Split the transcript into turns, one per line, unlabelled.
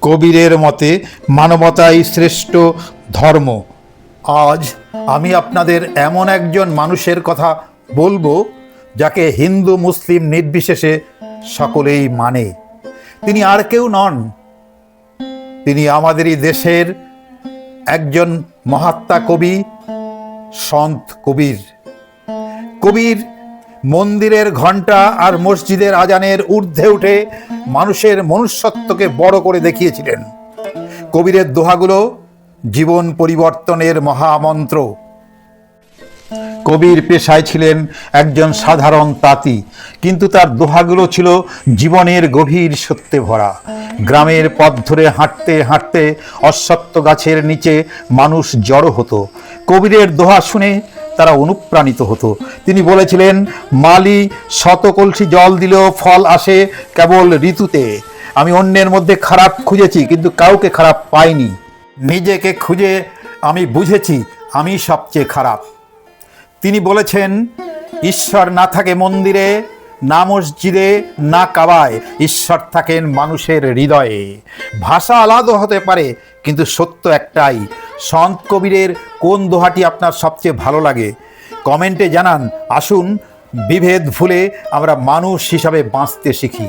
কবিরের মতে মানবতাই শ্রেষ্ঠ ধর্ম। আজ আমি আপনাদের এমন একজন মানুষের কথা বলবো যাকে হিন্দু মুসলিম নির্বিশেষে সকলেই মানে। তিনি আর কেউ নন, তিনি আমাদেরই দেশের একজন মহাত্মা কবি, সন্ত কবির। কবির মন্দিরের ঘণ্টা আর মসজিদের আজানের ঊর্ধ্বে উঠে মানুষের মনুষ্যত্বকে বড় করে দেখিয়েছিলেন। কবিরের দোহাগুলো জীবন পরিবর্তনের মহামন্ত্র। কবির পেশায় ছিলেন একজন সাধারণ তাঁতি, কিন্তু তার দোহাগুলো ছিল জীবনের গভীর সত্যে ভরা। গ্রামের পথ ধরে হাঁটতে হাঁটতে অশ্বত্থ গাছের নিচে মানুষ জড়ো হতো। কবিরের দোহা শুনে তারা অনুপ্রাণিত হতো। তিনি বলেছিলেন, মালি শত কলসি জল দিলেও ফল আসে কেবল ঋতুতে। আমি অন্যের মধ্যে খারাপ খুঁজেছি, কিন্তু কাউকে খারাপ পাইনি। নিজেকে খুঁজে আমি বুঝেছি আমি সবচেয়ে খারাপ। তিনি বলেছেন, ঈশ্বর না থাকে মন্দিরে, না মসজিদে, না কাবায়, ঈশ্বর থাকেন মানুষের হৃদয়ে। ভাষা আলাদা হতে পারে, কিন্তু সত্য একটাই। সন্ত কবিরের কোন দোহাটি আপনার সবচেয়ে ভালো লাগে কমেন্টে জানান। আসুন বিভেদ ভুলে আমরা মানুষ হিসাবে বাঁচতে শিখি।